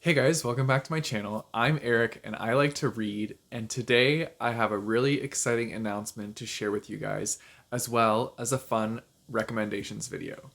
Hey guys, welcome back to my channel. I'm Eric and I like to read, and today I have a really exciting announcement to share with you guys, as well as a fun recommendations video.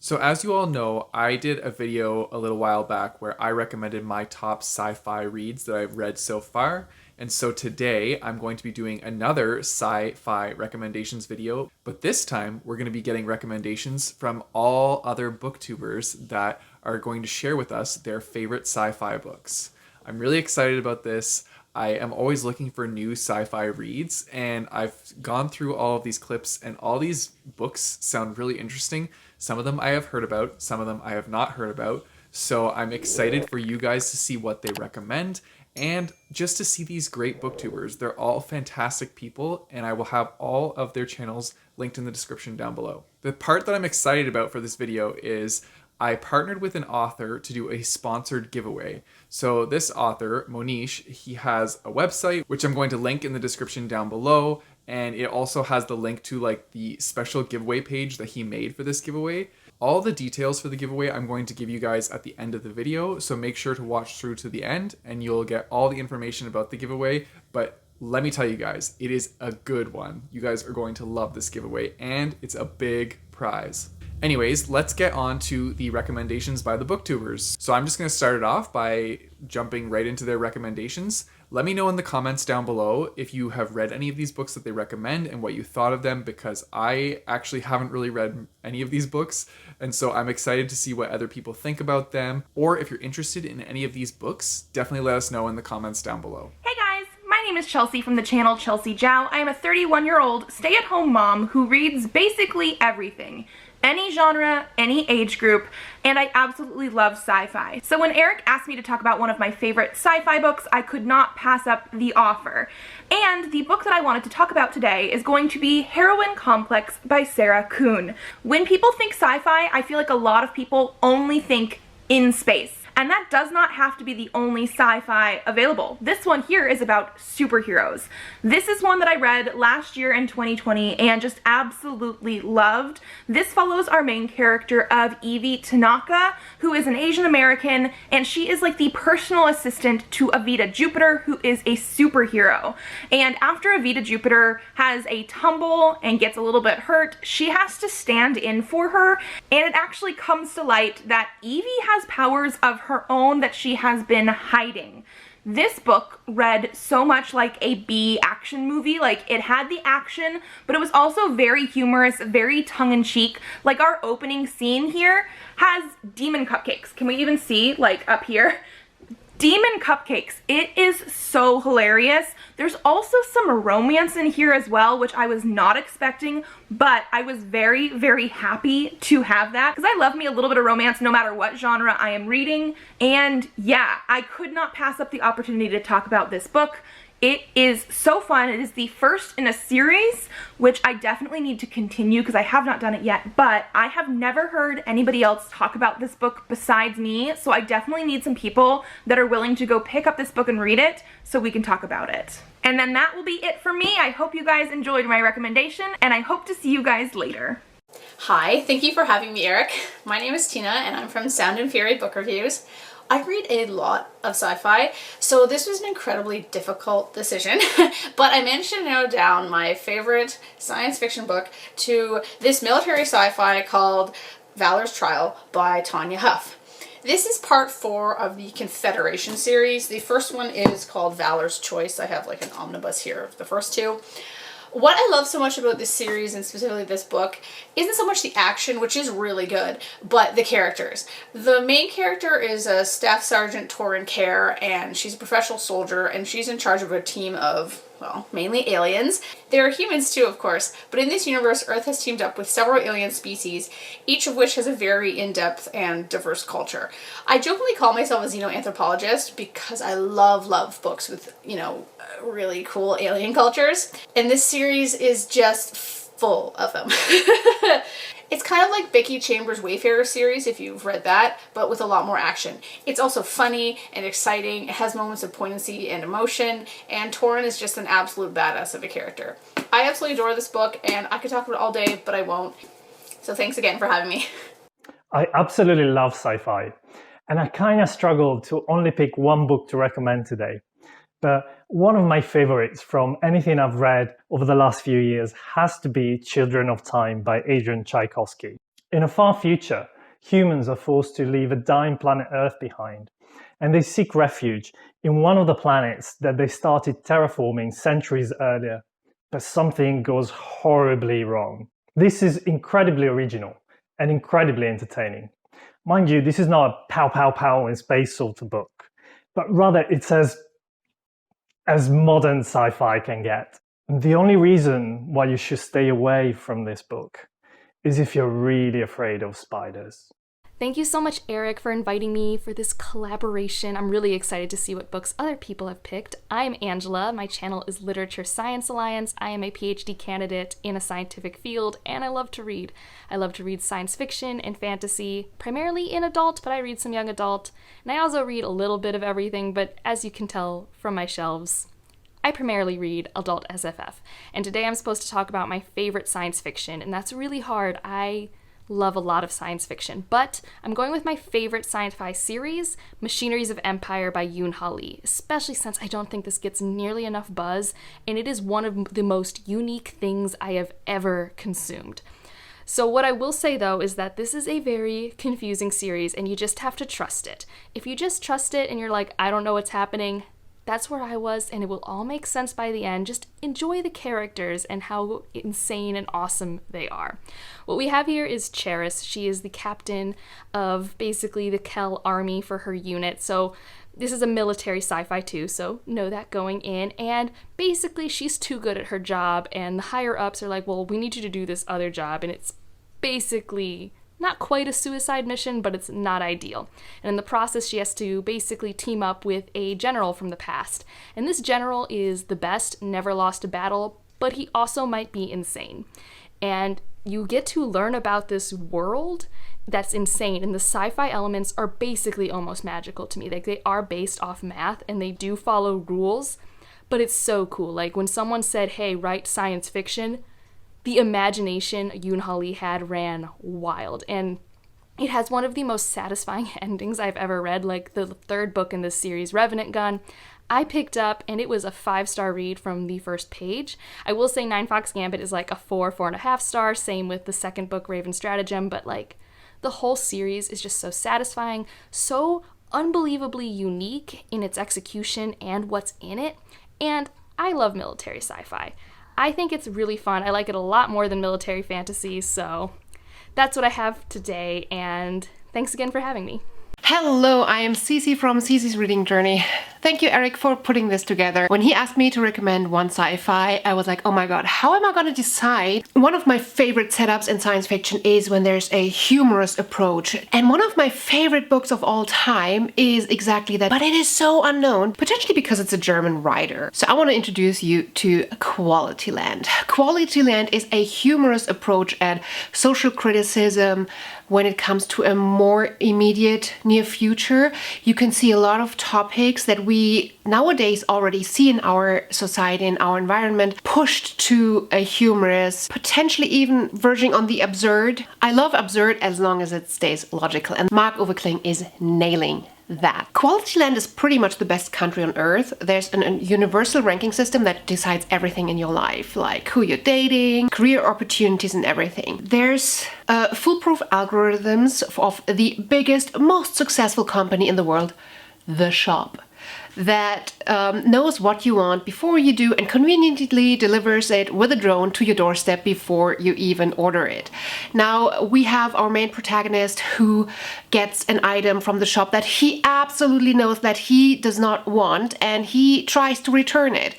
So as you all know, I did a video a little while back where I recommended my top sci-fi reads that I've read so far. And so today I'm going to be doing another sci-fi recommendations video, but this time we're going to be getting recommendations from all other booktubers that are going to share with us their favorite sci-fi books. I'm really excited about this. I am always looking for new sci-fi reads, and I've gone through all of these clips, and all these books sound really interesting. Some of them I have heard about, some of them I have not heard about. So I'm excited for you guys to see what they recommend and just to see these great booktubers. They're all fantastic people, and I will have all of their channels linked in the description down below. The part that I'm excited about for this video is I partnered with an author to do a sponsored giveaway. So this author, Monish, he has a website, which I'm going to link in the description down below. And it also has the link to like the special giveaway page that he made for this giveaway. All the details for the giveaway I'm going to give you guys at the end of the video. So make sure to watch through to the end and you'll get all the information about the giveaway. But let me tell you guys, it is a good one. You guys are going to love this giveaway and it's a big prize. Anyways, let's get on to the recommendations by the booktubers. So I'm just going to start it off by jumping right into their recommendations. Let me know in the comments down below if you have read any of these books that they recommend and what you thought of them, because I actually haven't really read any of these books, and so I'm excited to see what other people think about them. Or if you're interested in any of these books, definitely let us know in the comments down below. Hey guys, my name is Chelsea from the channel Chelsea Zhao. I am a 31-year-old stay-at-home mom who reads basically everything. Any genre, any age group, and I absolutely love sci-fi. So when Eric asked me to talk about one of my favorite sci-fi books, I could not pass up the offer. And the book that I wanted to talk about today is going to be Heroine Complex by Sarah Kuhn. When people think sci-fi, I feel like a lot of people only think in space. And that does not have to be the only sci-fi available. This one here is about superheroes. This is one that I read last year in 2020 and just absolutely loved. This follows our main character of Evie Tanaka, who is an Asian American, and she is like the personal assistant to Evita Jupiter, who is a superhero. And after Evita Jupiter has a tumble and gets a little bit hurt, she has to stand in for her, and it actually comes to light that Evie has powers of her own that she has been hiding. This book read so much like a B action movie. Like, it had the action, but it was also very humorous, very tongue-in-cheek. Like, our opening scene here has demon cupcakes. Can we even see, like, up here? Demon cupcakes. It is so hilarious. There's also some romance in here as well, which I was not expecting, but I was very, very happy to have that because I love me a little bit of romance no matter what genre I am reading. And yeah, I could not pass up the opportunity to talk about this book. It is so fun. It is the first in a series, which I definitely need to continue because I have not done it yet, but I have never heard anybody else talk about this book besides me, so I definitely need some people that are willing to go pick up this book and read it so we can talk about it. And then that will be it for me. I hope you guys enjoyed my recommendation, and I hope to see you guys later. Hi, thank you for having me, Eric. My name is Tina, and I'm from Sound and Fury Book Reviews. I read a lot of sci-fi, so this was an incredibly difficult decision, but I managed to narrow down my favorite science fiction book to this military sci-fi called Valor's Trial by Tanya Huff. This is part 4 of the Confederation series. The first one is called Valor's Choice. I have like an omnibus here of the first two. What I love so much about this series, and specifically this book, isn't so much the action, which is really good, but the characters. The main character is a Staff Sergeant Torin Care, and she's a professional soldier, and she's in charge of a team of, well, mainly aliens. There are humans too, of course, but in this universe, Earth has teamed up with several alien species, each of which has a very in-depth and diverse culture. I jokingly call myself a xenoanthropologist because I love books with, really cool alien cultures, and this series is just full of them. It's kind of like Becky Chambers' Wayfarer series, if you've read that, but with a lot more action. It's also funny and exciting, it has moments of poignancy and emotion, and Torin is just an absolute badass of a character. I absolutely adore this book, and I could talk about it all day, but I won't. So thanks again for having me. I absolutely love sci-fi, and I kind of struggled to only pick one book to recommend today. But one of my favorites from anything I've read over the last few years has to be Children of Time by Adrian Tchaikovsky. In a far future, humans are forced to leave a dying planet Earth behind, and they seek refuge in one of the planets that they started terraforming centuries earlier. But something goes horribly wrong. This is incredibly original and incredibly entertaining. Mind you, this is not a pow pow pow in space sort of book, but rather it's as modern sci-fi can get. And the only reason why you should stay away from this book is if you're really afraid of spiders. Thank you so much, Eric, for inviting me for this collaboration. I'm really excited to see what books other people have picked. I'm Angela. My channel is Literature Science Alliance. I am a PhD candidate in a scientific field, and I love to read. I love to read science fiction and fantasy, primarily in adult, but I read some young adult. And I also read a little bit of everything, but as you can tell from my shelves, I primarily read adult SFF. And today I'm supposed to talk about my favorite science fiction, and that's really hard. I love a lot of science fiction, but I'm going with my favorite sci-fi series, Machineries of Empire by Yoon-Ha Lee, especially since I don't think this gets nearly enough buzz, and it is one of the most unique things I have ever consumed. So what I will say though is that this is a very confusing series, and you just have to trust it. If you just trust it and you're like, I don't know what's happening, that's where I was, and it will all make sense by the end. Just enjoy the characters and how insane and awesome they are. What we have here is Cheris. She is the captain of basically the Kel army for her unit. So this is a military sci-fi too, so know that going in. And basically she's too good at her job, and the higher ups are like, well, we need you to do this other job, and it's basically not quite a suicide mission, but it's not ideal. And in the process, she has to basically team up with a general from the past. And this general is the best, never lost a battle, but he also might be insane. And you get to learn about this world that's insane, and the sci-fi elements are basically almost magical to me. Like, they are based off math, and they do follow rules, but it's so cool. Like, when someone said, hey, write science fiction, the imagination Yoon-Ha Lee had ran wild, and it has one of the most satisfying endings I've ever read. Like, the third book in this series, Revenant Gun, I picked up, and it was a 5-star read from the first page. I will say Nine Fox Gambit is like a 4.5 star, same with the second book, Raven Stratagem, but like, the whole series is just so satisfying, so unbelievably unique in its execution and what's in it, and I love military sci-fi. I think it's really fun. I like it a lot more than military fantasy, so that's what I have today, and thanks again for having me. Hello, I am Cece from Cece's Reading Journey. Thank you, Eric, for putting this together. When he asked me to recommend one sci-fi, I was like, oh my god, how am I gonna decide? One of my favorite setups in science fiction is when there's a humorous approach. And one of my favorite books of all time is exactly that, but it is so unknown, potentially because it's a German writer. So I want to introduce you to Quality Land. Quality Land is a humorous approach at social criticism when it comes to a more immediate near future. You can see a lot of topics that we nowadays already see in our society, in our environment, pushed to a humorous, potentially even verging on the absurd. I love absurd as long as it stays logical, and Mark Overkling is nailing that. Quality Land is pretty much the best country on earth. There's a universal ranking system that decides everything in your life, like who you're dating, career opportunities, and everything. There's foolproof algorithms of the biggest, most successful company in the world, The Shop, that knows what you want before you do and conveniently delivers it with a drone to your doorstep before you even order it. Now, we have our main protagonist who gets an item from the shop that he absolutely knows that he does not want, and he tries to return it.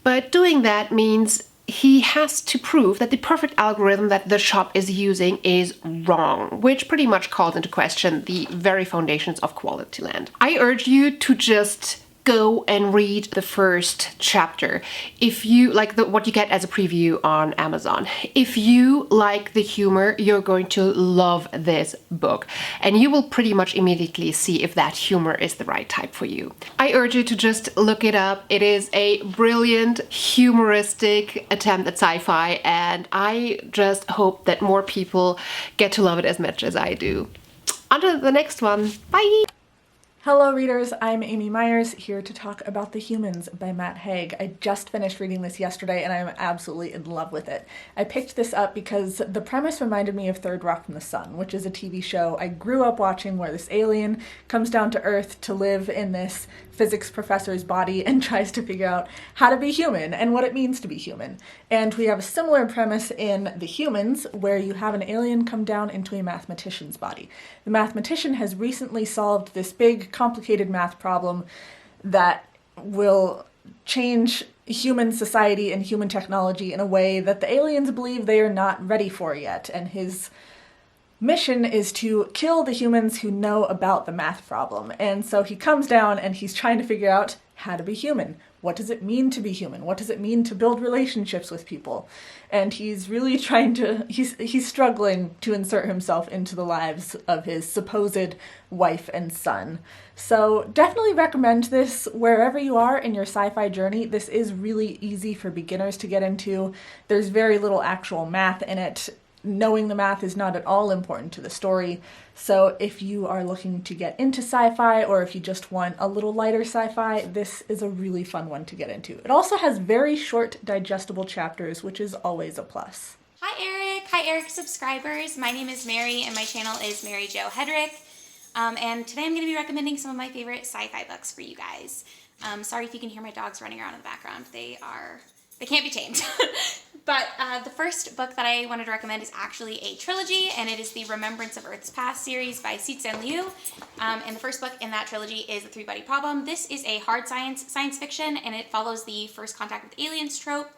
But doing that means he has to prove that the perfect algorithm that the shop is using is wrong, which pretty much calls into question the very foundations of Quality Land. I urge you to just go and read the first chapter. If you like what you get as a preview on Amazon. If you like the humor, you're going to love this book, and you will pretty much immediately see if that humor is the right type for you. I urge you to just look it up. It is a brilliant, humoristic attempt at sci-fi, and I just hope that more people get to love it as much as I do. On to the next one. Bye! Hello readers, I'm Amy Myers, here to talk about The Humans by Matt Haig. I just finished reading this yesterday and I'm absolutely in love with it. I picked this up because the premise reminded me of Third Rock from the Sun, which is a TV show I grew up watching where this alien comes down to Earth to live in this physics professor's body and tries to figure out how to be human and what it means to be human. And we have a similar premise in The Humans, where you have an alien come down into a mathematician's body. The mathematician has recently solved this big, complicated math problem that will change human society and human technology in a way that the aliens believe they are not ready for yet. And his mission is to kill the humans who know about the math problem. And so he comes down and he's trying to figure out how to be human. What does it mean to be human? What does it mean to build relationships with people? And he's really trying to, he's struggling to insert himself into the lives of his supposed wife and son. So definitely recommend this wherever you are in your sci-fi journey. This is really easy for beginners to get into. There's very little actual math in it. Knowing the math is not at all important to the story. So if you are looking to get into sci-fi, or if you just want a little lighter sci-fi, this is a really fun one to get into. It also has very short, digestible chapters, which is always a plus. Hi Eric! Hi Eric subscribers! My name is Mary and my channel is MaryJoHedrick. And today I'm going to be recommending some of my favorite sci-fi books for you guys. Sorry if you can hear my dogs running around in the background. They can't be tamed. But the first book that I wanted to recommend is actually a trilogy, and it is the Remembrance of Earth's Past series by Cixin Liu. And the first book in that trilogy is The Three-Body Problem. This is a hard science fiction, and it follows the first contact with aliens trope.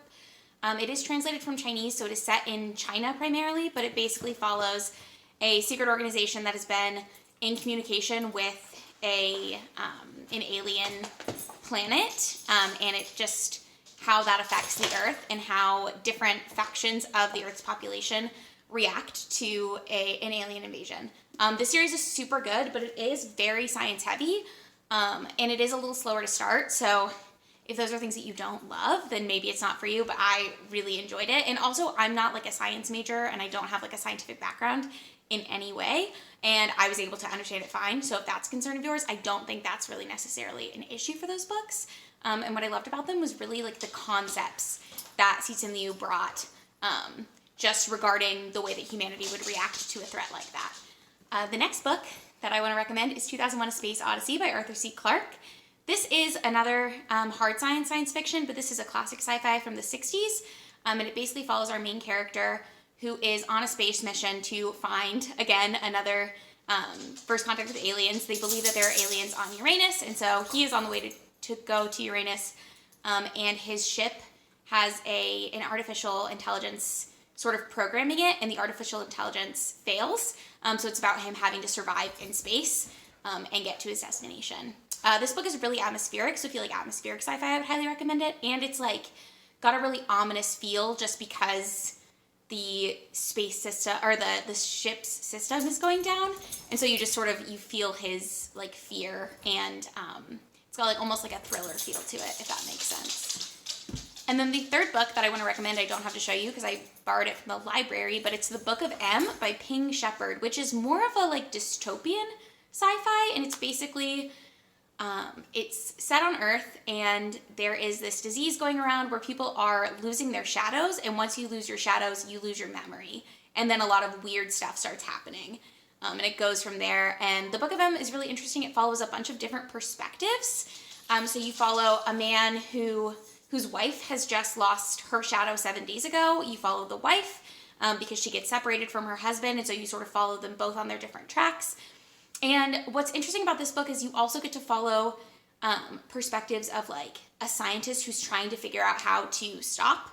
It is translated from Chinese, so it is set in China primarily, but it basically follows a secret organization that has been in communication with an alien planet, and it just how that affects the Earth and how different factions of the Earth's population react to an alien invasion. This series is super good, but it is very science heavy, and it is a little slower to start, so if those are things that you don't love, then maybe it's not for you, but I really enjoyed it. And also, I'm not like a science major, and I don't have like a scientific background in any way, and I was able to understand it fine, so if that's a concern of yours, I don't think that's really necessarily an issue for those books. And what I loved about them was really like the concepts that Cixin Liu brought, just regarding the way that humanity would react to a threat like that. The next book that I want to recommend is 2001: A Space Odyssey by Arthur C. Clarke. This is another hard science fiction, but this is a classic sci-fi from the 60s, and it basically follows our main character who is on a space mission to find, again, another first contact with aliens. They believe that there are aliens on Uranus, and so he is on the way to go to Uranus, and his ship has an artificial intelligence sort of programming it, and the artificial intelligence fails. So it's about him having to survive in space and get to his destination. This book is really atmospheric, so if you like atmospheric sci-fi, I would highly recommend it. And it's like got a really ominous feel just because the space system, or the ship's system is going down, and so you just sort of, you feel his like fear, and it's got like almost like a thriller feel to it, if that makes sense. And then the third book that I want to recommend, I don't have to show you because I borrowed it from the library, but it's The Book of M by Ping Shepard, which is more of a like dystopian sci-fi, and it's basically it's set on Earth, and there is this disease going around where people are losing their shadows, and once you lose your shadows, you lose your memory, and then a lot of weird stuff starts happening. And it goes from there. And the Book of M is really interesting. It follows a bunch of different perspectives. So you follow a man whose wife has just lost her shadow 7 days ago. You follow the wife because she gets separated from her husband, and so you sort of follow them both on their different tracks. And what's interesting about this book is you also get to follow perspectives of like a scientist who's trying to figure out how to stop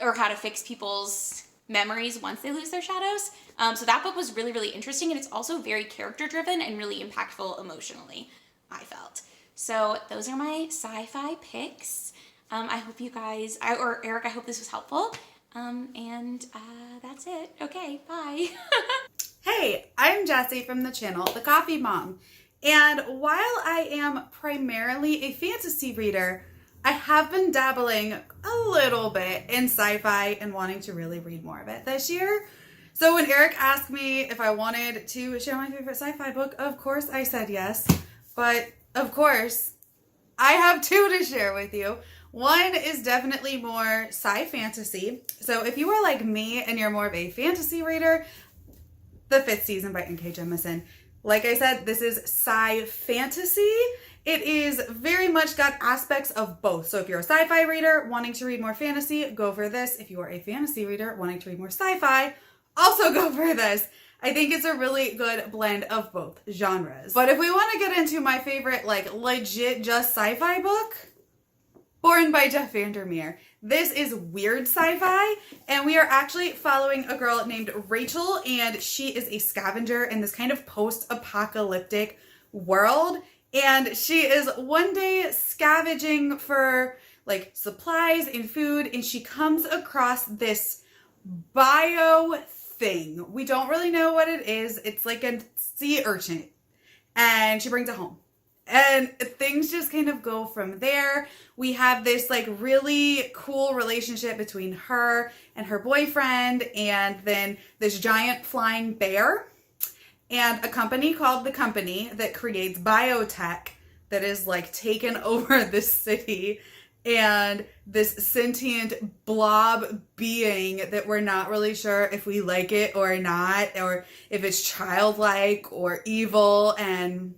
or how to fix people's memories once they lose their shadows. So that book was really, really interesting, and it's also very character driven and really impactful emotionally, I felt. So those are my sci-fi picks. I hope you guys, or Eric, I hope this was helpful. And that's it. Okay, bye. Hey, I'm Jessie from the channel The Coffee Mom. And while I am primarily a fantasy reader, I have been dabbling a little bit in sci-fi and wanting to really read more of it this year. So when Eric asked me if I wanted to share my favorite sci-fi book, of course I said yes. But of course, I have two to share with you. One is definitely more sci-fantasy. So if you are like me and you're more of a fantasy reader, The Fifth Season by N.K. Jemisin. Like I said, this is sci-fantasy. It is very much got aspects of both. So if you're a sci-fi reader wanting to read more fantasy, go for this. If you are a fantasy reader wanting to read more sci-fi, also go for this. I think it's a really good blend of both genres. But if we want to get into my favorite, like, legit just sci-fi book, Born by Jeff Vandermeer. This is weird sci-fi, and we are actually following a girl named Rachel, and she is a scavenger in this kind of post-apocalyptic world, and she is one day scavenging for, like, supplies and food, and she comes across this bio thing. We don't really know what it is. It's like a sea urchin, and she brings it home. And things just kind of go from there. We have this like really cool relationship between her and her boyfriend, and then this giant flying bear, and a company called The Company that creates biotech that is like taken over this city, and this sentient blob being that we're not really sure if we like it or not, or if it's childlike or evil, and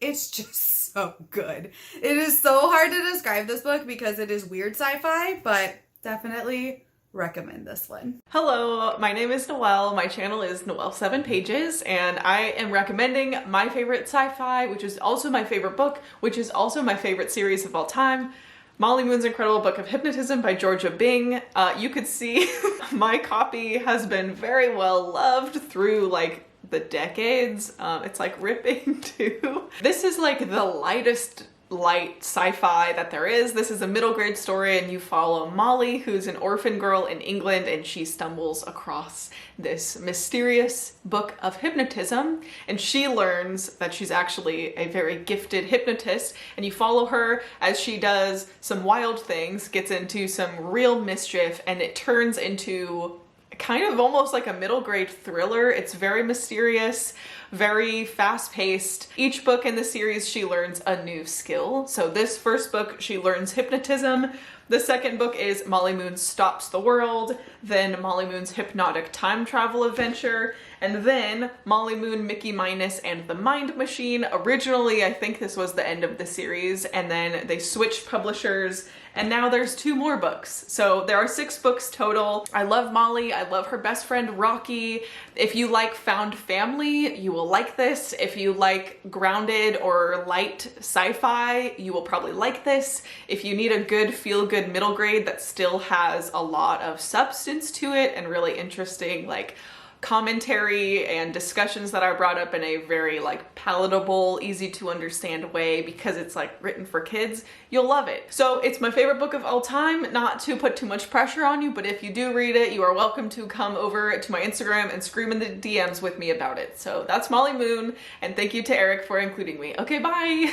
it's just so good. It is so hard to describe this book because it is weird sci-fi, but definitely recommend this one. Hello, my name is Noelle. My channel is Noelle 7 Pages, and I am recommending my favorite sci-fi, which is also my favorite book, which is also my favorite series of all time, Molly Moon's Incredible Book of Hypnotism by Georgia Bing. You could see my copy has been very well loved through like the decades. It's like ripping too. This is like the lightest light sci-fi that there is. This is a middle grade story, and you follow Molly, who's an orphan girl in England, and she stumbles across this mysterious book of hypnotism, and she learns that she's actually a very gifted hypnotist, and you follow her as she does some wild things, gets into some real mischief, and it turns into kind of almost like a middle grade thriller. It's very mysterious, very fast paced. Each book in the series, she learns a new skill. So this first book, she learns hypnotism. The second book is Molly Moon Stops the World, then Molly Moon's Hypnotic Time Travel Adventure, and then Molly Moon, Mickey Minus, and the Mind Machine. Originally, I think this was the end of the series, and then they switched publishers, and now there's 2 more books. So there are 6 books total. I love Molly. I love her best friend, Rocky. If you like found family, you will like this. If you like grounded or light sci-fi, you will probably like this. If you need a good feel-good middle grade that still has a lot of substance to it and really interesting like commentary and discussions that are brought up in a very like palatable, easy to understand way because it's like written for kids, you'll love it. So it's my favorite book of all time. Not to put too much pressure on you, but if you do read it, you are welcome to come over to my Instagram and scream in the DMs with me about it. So that's Molly Moon, and thank you to Eric for including me. Okay, bye!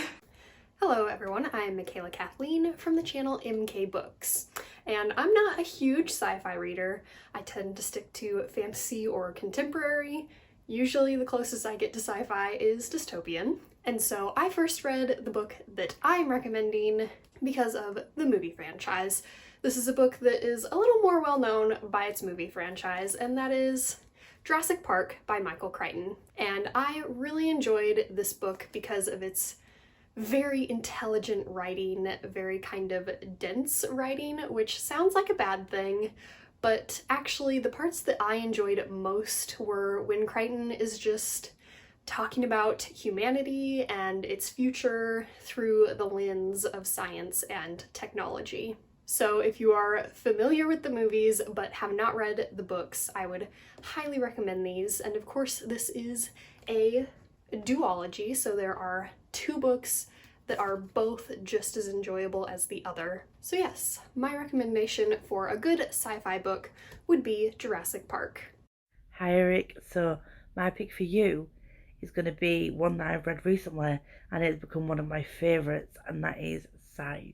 Hello everyone, I'm Michaela Kathleen from the channel MK Books, and I'm not a huge sci-fi reader. I tend to stick to fantasy or contemporary. Usually the closest I get to sci-fi is dystopian, and so I first read the book that I'm recommending because of the movie franchise. This is a book that is a little more well known by its movie franchise, and that is Jurassic Park by Michael Crichton. And I really enjoyed this book because of its very intelligent writing, very kind of dense writing, which sounds like a bad thing, but actually the parts that I enjoyed most were when Crichton is just talking about humanity and its future through the lens of science and technology. So if you are familiar with the movies but have not read the books, I would highly recommend these. And of course, this is a duology, so there are 2 books that are both just as enjoyable as the other. So yes, my recommendation for a good sci-fi book would be Jurassic Park. Hi Eric, so my pick for you is going to be one that I've read recently and it's become one of my favourites, and that is Side.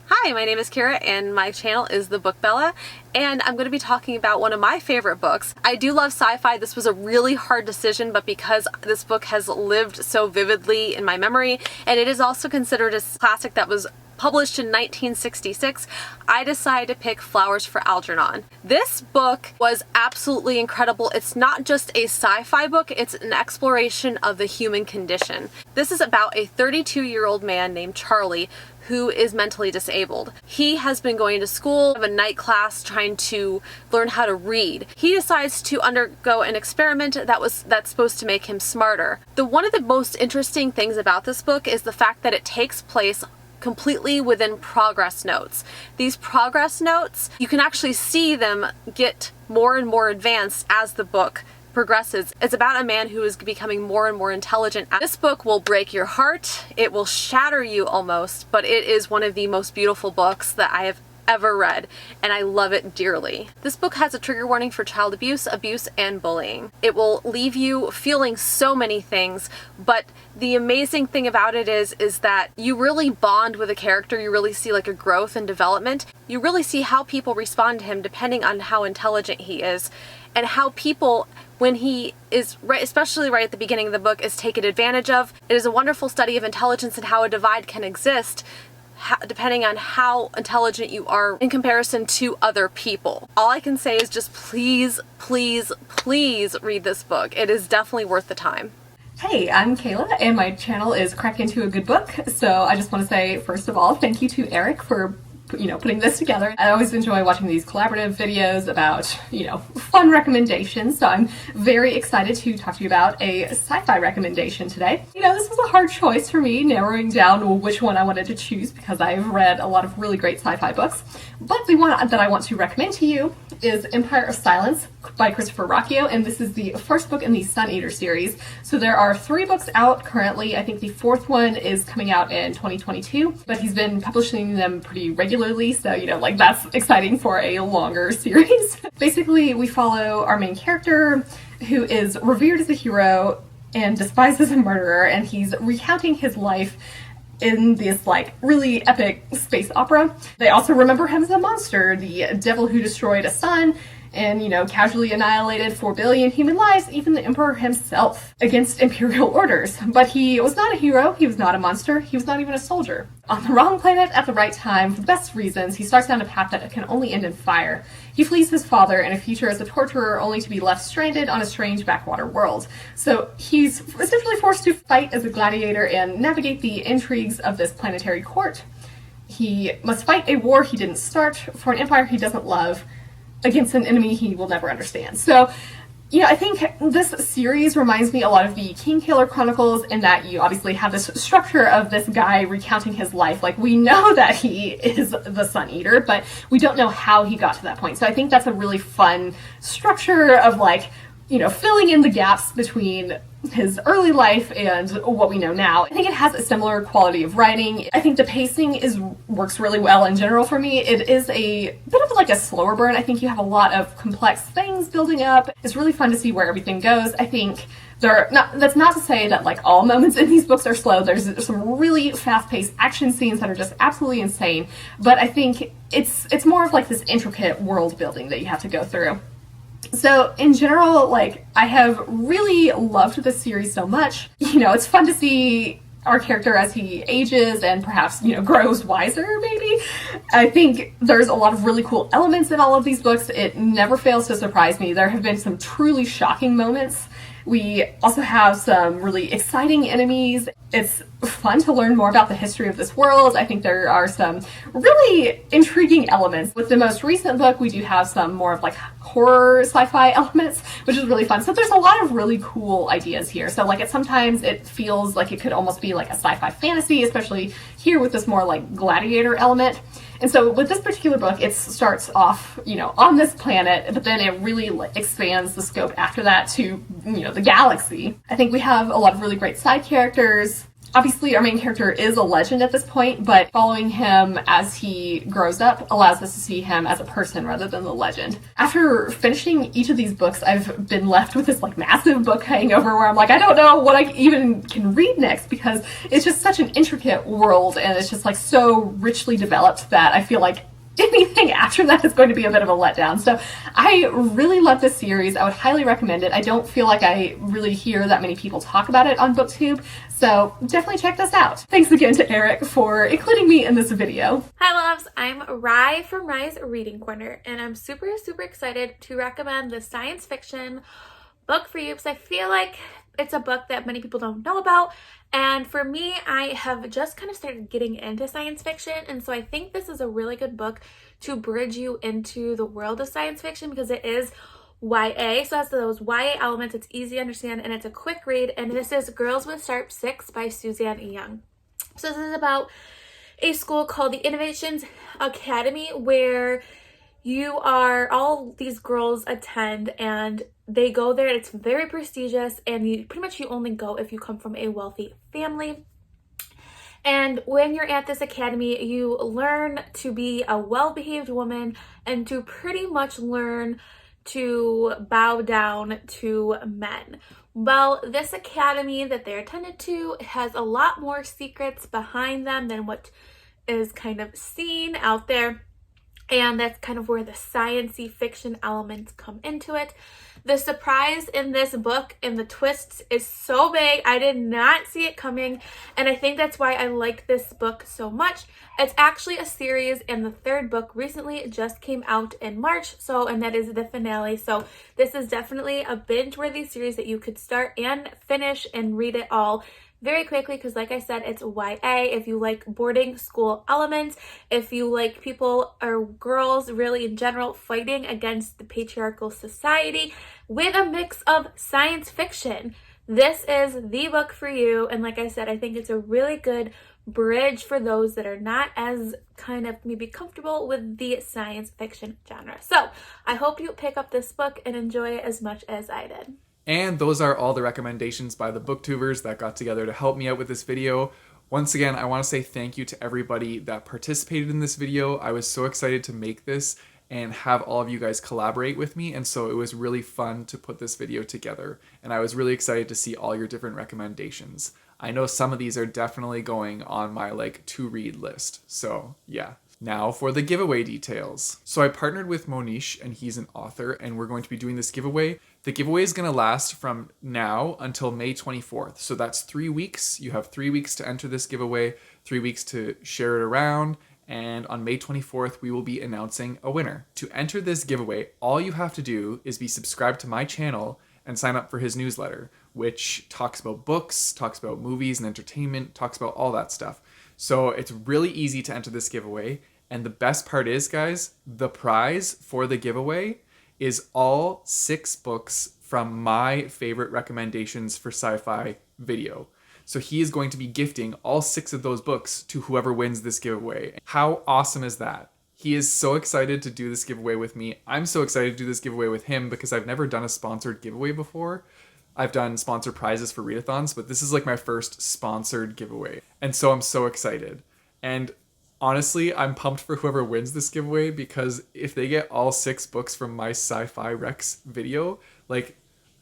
Hi, my name is Kira and my channel is The Book Bella, and I'm going to be talking about one of my favorite books. I do love sci-fi. This was a really hard decision, but because this book has lived so vividly in my memory, and it is also considered a classic that was published in 1966, I decided to pick Flowers for Algernon. This book was absolutely incredible. It's not just a sci-fi book, it's an exploration of the human condition. This is about a 32-year-old man named Charlie who is mentally disabled. He has been going to school, of a night class, trying to learn how to read. He decides to undergo an experiment that's supposed to make him smarter. One of the most interesting things about this book is the fact that it takes place completely within progress notes. These progress notes, you can actually see them get more and more advanced as the book progresses. It's about a man who is becoming more and more intelligent. This book will break your heart, it will shatter you almost, but it is one of the most beautiful books that I have ever read, and I love it dearly. This book has a trigger warning for child abuse, and bullying. It will leave you feeling so many things, but the amazing thing about it is that you really bond with a character. You really see like a growth and development. You really see how people respond to him depending on how intelligent he is, and how people, when he is, especially right at the beginning of the book, is taken advantage of. It is a wonderful study of intelligence and how a divide can exist depending on how intelligent you are in comparison to other people. All I can say is just please, please, please read this book. It is definitely worth the time. Hey, I'm Kayla and my channel is Krakentoagoodbook. So I just want to say, first of all, thank you to Eric for putting this together. I always enjoy watching these collaborative videos about, fun recommendations. So I'm very excited to talk to you about a sci-fi recommendation today. This was a hard choice for me, narrowing down which one I wanted to choose because I've read a lot of really great sci-fi books. But the one that I want to recommend to you is Empire of Silence by Christopher Rocchio, and this is the first book in the Sun Eater series. So there are 3 books out currently. I think the 4th one is coming out in 2022, but he's been publishing them pretty regularly, so that's exciting for a longer series. Basically, we follow our main character who is revered as a hero and despised as a murderer, and he's recounting his life in this really epic space opera. They also remember him as a monster, the devil who destroyed a sun and, casually annihilated 4 billion human lives, even the emperor himself, against imperial orders. But he was not a hero, he was not a monster, he was not even a soldier. On the wrong planet at the right time, for the best reasons, he starts down a path that can only end in fire. He flees his father and a future as a torturer, only to be left stranded on a strange backwater world. So he's essentially forced to fight as a gladiator and navigate the intrigues of this planetary court. He must fight a war he didn't start for an empire he doesn't love, against an enemy he will never understand. So, I think this series reminds me a lot of the Kingkiller Chronicles in that you obviously have this structure of this guy recounting his life. We know that he is the Sun Eater, but we don't know how he got to that point. So I think that's a really fun structure of filling in the gaps between his early life and what we know now. I think it has a similar quality of writing. I think the pacing works really well in general for me. It is a bit of a slower burn. I think you have a lot of complex things building up. It's really fun to see where everything goes. I think that's not to say that all moments in these books are slow. There's some really fast-paced action scenes that are just absolutely insane. But I think it's more of this intricate world building that you have to go through. So in general, I have really loved this series so much. It's fun to see our character as he ages and perhaps, grows wiser, maybe. I think there's a lot of really cool elements in all of these books. It never fails to surprise me. There have been some truly shocking moments. We also have some really exciting enemies. It's fun to learn more about the history of this world. I think there are some really intriguing elements. With the most recent book, we do have some more of horror sci-fi elements, which is really fun. So there's a lot of really cool ideas here. So sometimes it feels like it could almost be a sci-fi fantasy, especially here with this more gladiator element. And so with this particular book, it starts off, on this planet, but then it really expands the scope after that to, the galaxy. I think we have a lot of really great side characters. Obviously, our main character is a legend at this point, but following him as he grows up allows us to see him as a person rather than the legend. After finishing each of these books, I've been left with this like massive book hangover where I'm like, I don't know what I even can read next, because it's just such an intricate world and it's just like so richly developed that I feel like anything after that is going to be a bit of a letdown. So I really love this series. I would highly recommend it. I don't feel like I really hear that many people talk about it on BookTube, so definitely check this out. Thanks again to Eric for including me in this video. Hi loves, I'm Rye from Rye's Reading Corner, and I'm super excited to recommend the science fiction book for you because I feel like it's a book that many people don't know about. And for me, I have just kind of started getting into science fiction, and so I think this is a really good book to bridge you into the world of science fiction because it is YA, so it has those YA elements, it's easy to understand, and it's a quick read, and this is Girls with Sharp Sticks by Suzanne Young. So this is about a school called the Innovations Academy where all these girls attend, and they go there. It's very prestigious, and you only go if you come from a wealthy family. And when you're at this academy, you learn to be a well-behaved woman and to pretty much learn to bow down to men. Well, this academy that they're attended to has a lot more secrets behind them than what is kind of seen out there. And that's kind of where the science-y fiction elements come into it. The surprise in this book and the twists is so big. I did not see it coming, and I think that's why I like this book so much. It's actually a series, and the third book recently just came out in March, and that is the finale. So this is definitely a binge-worthy series that you could start and finish and read it all very quickly because, like I said, it's YA. If you like boarding school elements, if you like people or girls really in general fighting against the patriarchal society with a mix of science fiction, this is the book for you. And like I said, I think it's a really good bridge for those that are not as kind of maybe comfortable with the science fiction genre. So I hope you pick up this book and enjoy it as much as I did. And those are all the recommendations by the booktubers that got together to help me out with this video. Once again, I want to say thank you to everybody that participated in this video. I was so excited to make this and have all of you guys collaborate with me, and so it was really fun to put this video together. And I was really excited to see all your different recommendations. I know some of these are definitely going on my to-read list, so yeah. Now for the giveaway details. So I partnered with Monish, and he's an author, and we're going to be doing this giveaway. The giveaway is going to last from now until May 24th. So that's 3 weeks. You have 3 weeks to enter this giveaway, 3 weeks to share it around, and on May 24th, we will be announcing a winner. To enter this giveaway, all you have to do is be subscribed to my channel and sign up for his newsletter, which talks about books, talks about movies and entertainment, talks about all that stuff. So it's really easy to enter this giveaway. And the best part is, guys, the prize for the giveaway is all 6 books from my favorite recommendations for sci-fi video. So he is going to be gifting all 6 of those books to whoever wins this giveaway. How awesome is that? He is so excited to do this giveaway with me. I'm so excited to do this giveaway with him because I've never done a sponsored giveaway before. I've done sponsored prizes for readathons, but this is my first sponsored giveaway. And so I'm so excited. And honestly, I'm pumped for whoever wins this giveaway because if they get all 6 books from my Sci-Fi Rex video,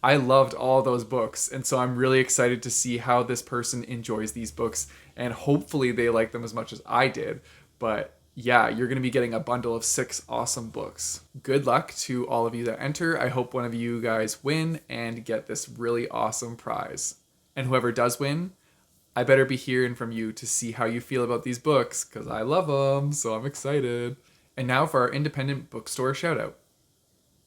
I loved all those books. And so I'm really excited to see how this person enjoys these books, and hopefully they like them as much as I did. But yeah, you're going to be getting a bundle of 6 awesome books. Good luck to all of you that enter. I hope one of you guys win and get this really awesome prize. And whoever does win, I better be hearing from you to see how you feel about these books because I love them, so I'm excited. And now for our independent bookstore shoutout.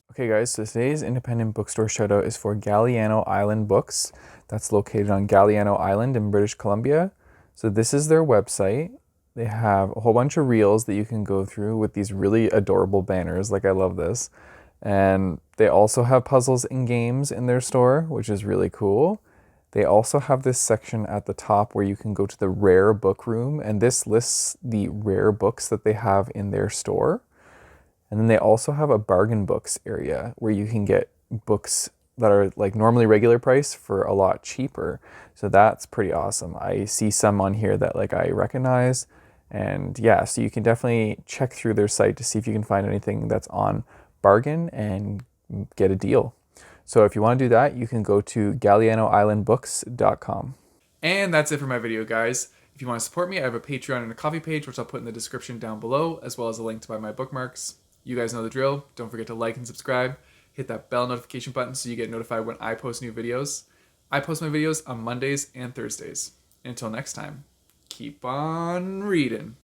Okay guys, so today's independent bookstore shoutout is for Galliano Island Books. That's located on Galliano Island in British Columbia. So this is their website. They have a whole bunch of reels that you can go through with these really adorable banners. I love this. And they also have puzzles and games in their store, which is really cool. They also have this section at the top where you can go to the rare book room, and this lists the rare books that they have in their store. And then they also have a bargain books area where you can get books that are like normally regular price for a lot cheaper. So that's pretty awesome. I see some on here that like I recognize, and yeah, so you can definitely check through their site to see if you can find anything that's on bargain and get a deal. So if you want to do that, you can go to GallianoIslandBooks.com. And that's it for my video, guys. If you want to support me, I have a Patreon and a Coffee page, which I'll put in the description down below, as well as a link to buy my bookmarks. You guys know the drill. Don't forget to like and subscribe. Hit that bell notification button so you get notified when I post new videos. I post my videos on Mondays and Thursdays. Until next time, keep on reading.